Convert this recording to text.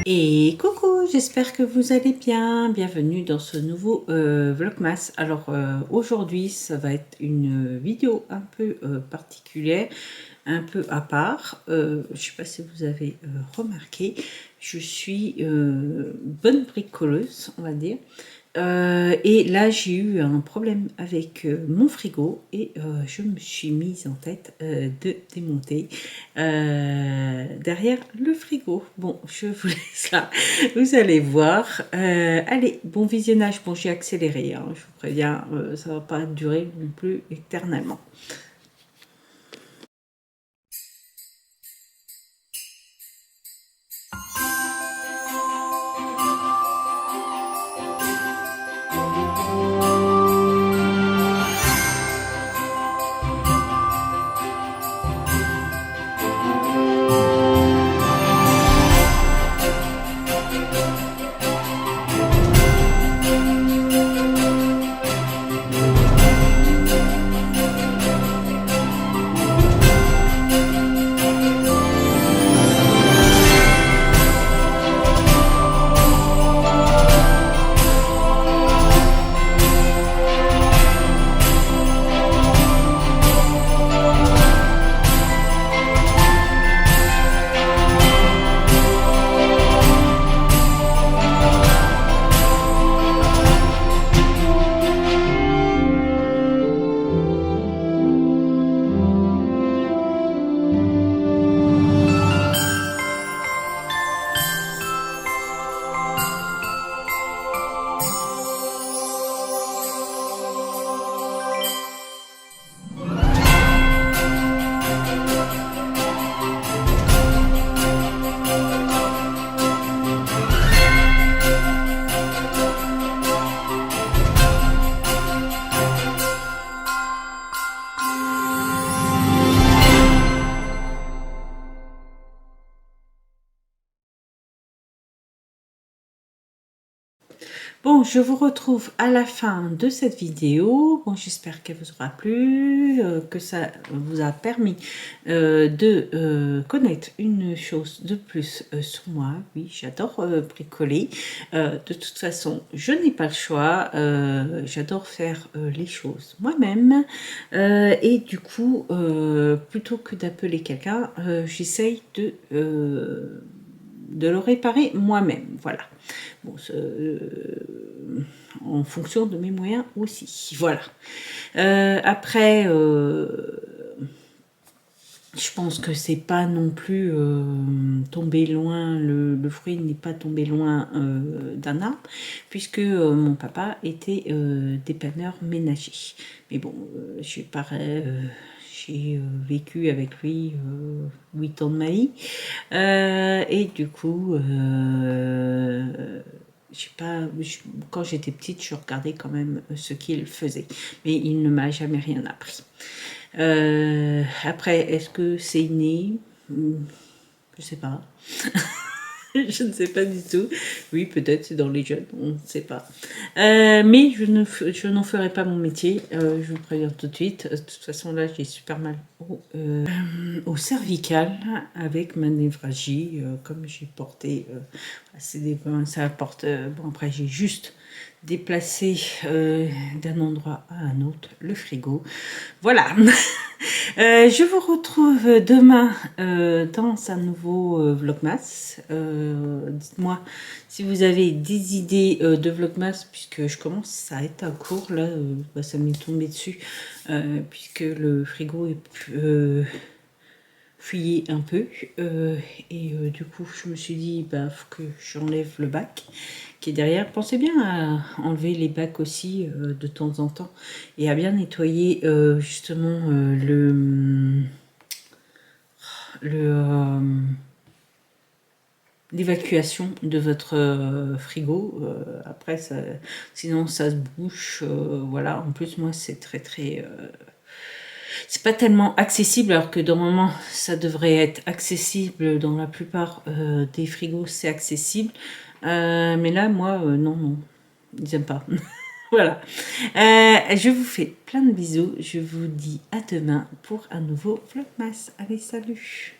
Et coucou, j'espère que vous allez bien. Bienvenue dans ce nouveau Vlogmas. Alors aujourd'hui, ça va être une vidéo un peu particulière, un peu à part. Je ne sais pas si vous avez remarqué, je suis bonne bricoleuse, on va dire. Et là, j'ai eu un problème avec mon frigo et je me suis mise en tête de démonter derrière le frigo. Bon, je vous laisse là, vous allez voir. Allez, bon visionnage. Bon, j'ai accéléré, hein, je vous préviens, ça va pas durer non plus éternellement. Bon, je vous retrouve à la fin de cette vidéo. Bon, j'espère qu'elle vous aura plu, que ça vous a permis de connaître une chose de plus sur moi. Oui, j'adore bricoler. De toute façon, je n'ai pas le choix. J'adore faire les choses moi-même. Et du coup, plutôt que d'appeler quelqu'un, j'essaye de le réparer moi-même. Voilà. Bon, en fonction de mes moyens aussi. Voilà. Après, je pense que c'est pas non plus tombé loin, le fruit n'est pas tombé loin d'un arbre, puisque mon papa était dépanneur ménager. Mais bon, j'ai vécu avec lui 8 ans de ma vie. Et du coup, quand j'étais petite, je regardais quand même ce qu'il faisait. Mais il ne m'a jamais rien appris. Après, est-ce que c'est inné? Je sais pas. Je ne sais pas du tout. Oui, peut-être c'est dans les jeunes, on ne sait pas. Mais je n'en ferai pas mon métier, je vous préviens tout de suite. De toute façon, là, j'ai super mal au cervical avec ma névragie, comme j'ai porté, ça apporte, bon après j'ai juste déplacé d'un endroit à un autre le frigo. Voilà. Je vous retrouve demain dans un nouveau Vlogmas. Dites-moi si vous avez des idées de Vlogmas, puisque je commence à être à court, là, ça m'est tombé dessus, puisque le frigo est fuyé un peu. Du coup, je me suis dit, bah, faut que j'enlève le bac qui est derrière. Pensez bien à enlever les bacs aussi de temps en temps et à bien nettoyer justement l'évacuation de votre frigo. Après, sinon ça se bouche. Voilà. En plus, moi, c'est très c'est pas tellement accessible, alors que normalement ça devrait être accessible. Dans la plupart des frigos, c'est accessible. Mais là, moi, non, ils n'aiment pas. Voilà. Je vous fais plein de bisous. Je vous dis à demain pour un nouveau Vlogmas. Allez, salut!